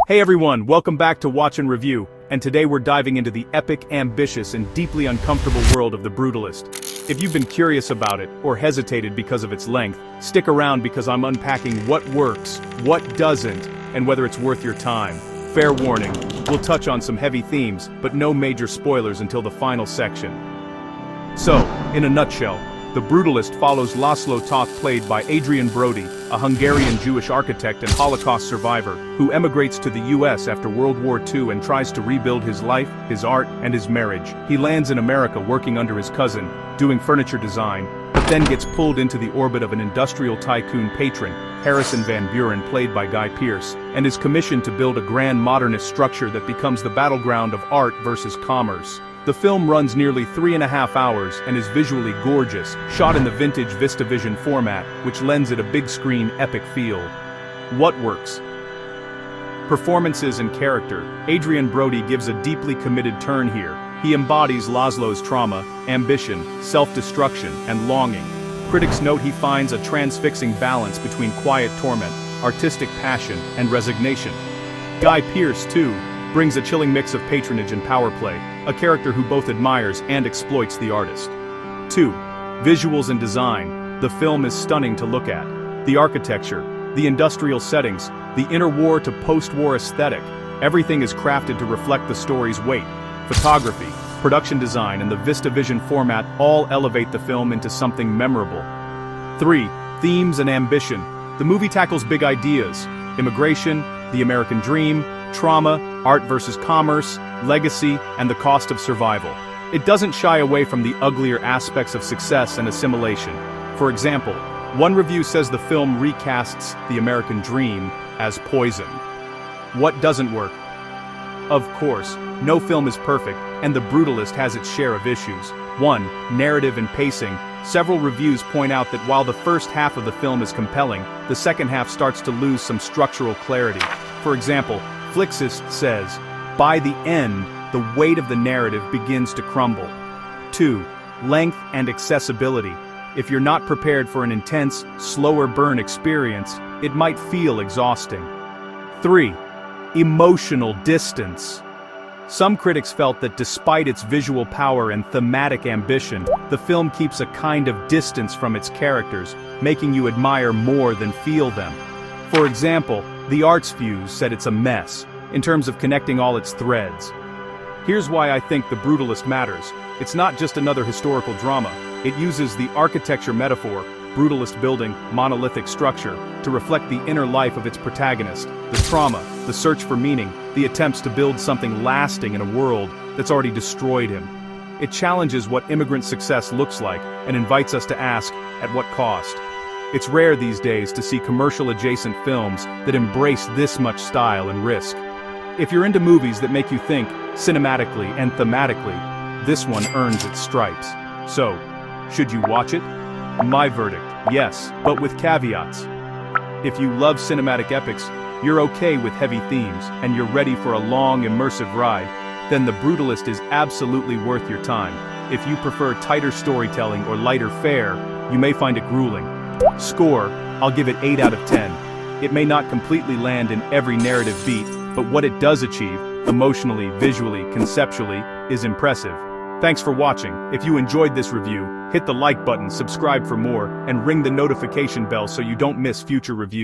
Hey everyone, welcome back to Watch and Review, and today we're diving into the epic, ambitious, and deeply uncomfortable world of The Brutalist. If you've been curious about it, or hesitated because of its length, stick around because I'm unpacking what works, what doesn't, and whether it's worth your time. Fair warning, we'll touch on some heavy themes, but no major spoilers until the final section. So, in a nutshell, The Brutalist follows Laszlo Toth, played by Adrian Brody, a Hungarian Jewish architect and Holocaust survivor, who emigrates to the US after World War II and tries to rebuild his life, his art, and his marriage. He lands in America working under his cousin, doing furniture design, but then gets pulled into the orbit of an industrial tycoon patron, Harrison Van Buren, played by Guy Pearce, and is commissioned to build a grand modernist structure that becomes the battleground of art versus commerce. The film runs nearly 3.5 hours and is visually gorgeous, shot in the vintage VistaVision format, which lends it a big-screen epic feel. What works? Performances and character. Adrian Brody gives a deeply committed turn here. He embodies Laszlo's trauma, ambition, self-destruction, and longing. Critics note he finds a transfixing balance between quiet torment, artistic passion, and resignation. Guy Pearce, too, brings a chilling mix of patronage and power play, a character who both admires and exploits the artist. 2. Visuals and design. The film is stunning to look at. The architecture, the industrial settings, the interwar to post-war aesthetic, everything is crafted to reflect the story's weight. Photography, production design, and the VistaVision format all elevate the film into something memorable. 3. Themes and ambition. The movie tackles big ideas: immigration, the American dream, trauma, art versus commerce, legacy, and the cost of survival. It doesn't shy away from the uglier aspects of success and assimilation. For example, one review says the film recasts the American dream as poison. What doesn't work? Of course, no film is perfect, and The Brutalist has its share of issues. 1. Narrative and pacing. Several reviews point out that while the first half of the film is compelling, the second half starts to lose some structural clarity. For example, Flixist says, by the end, the weight of the narrative begins to crumble. 2. Length and accessibility. If you're not prepared for an intense, slower burn experience, it might feel exhausting. 3. Emotional distance. Some critics felt that despite its visual power and thematic ambition, the film keeps a kind of distance from its characters, making you admire more than feel them. For example, The Arts Fuse said it's a mess, in terms of connecting all its threads. Here's why I think The Brutalist matters. It's not just another historical drama. It uses the architecture metaphor, brutalist building, monolithic structure, to reflect the inner life of its protagonist, the trauma, the search for meaning, the attempts to build something lasting in a world that's already destroyed him. It challenges what immigrant success looks like and invites us to ask, at what cost? It's rare these days to see commercial-adjacent films that embrace this much style and risk. If you're into movies that make you think, cinematically and thematically, this one earns its stripes. So, should you watch it? My verdict, yes, but with caveats. If you love cinematic epics, you're okay with heavy themes, and you're ready for a long, immersive ride, then The Brutalist is absolutely worth your time. If you prefer tighter storytelling or lighter fare, you may find it grueling. Score, I'll give it 8 out of 10. It may not completely land in every narrative beat, but what it does achieve, emotionally, visually, conceptually, is impressive. Thanks for watching. If you enjoyed this review, hit the like button, subscribe for more, and ring the notification bell so you don't miss future reviews.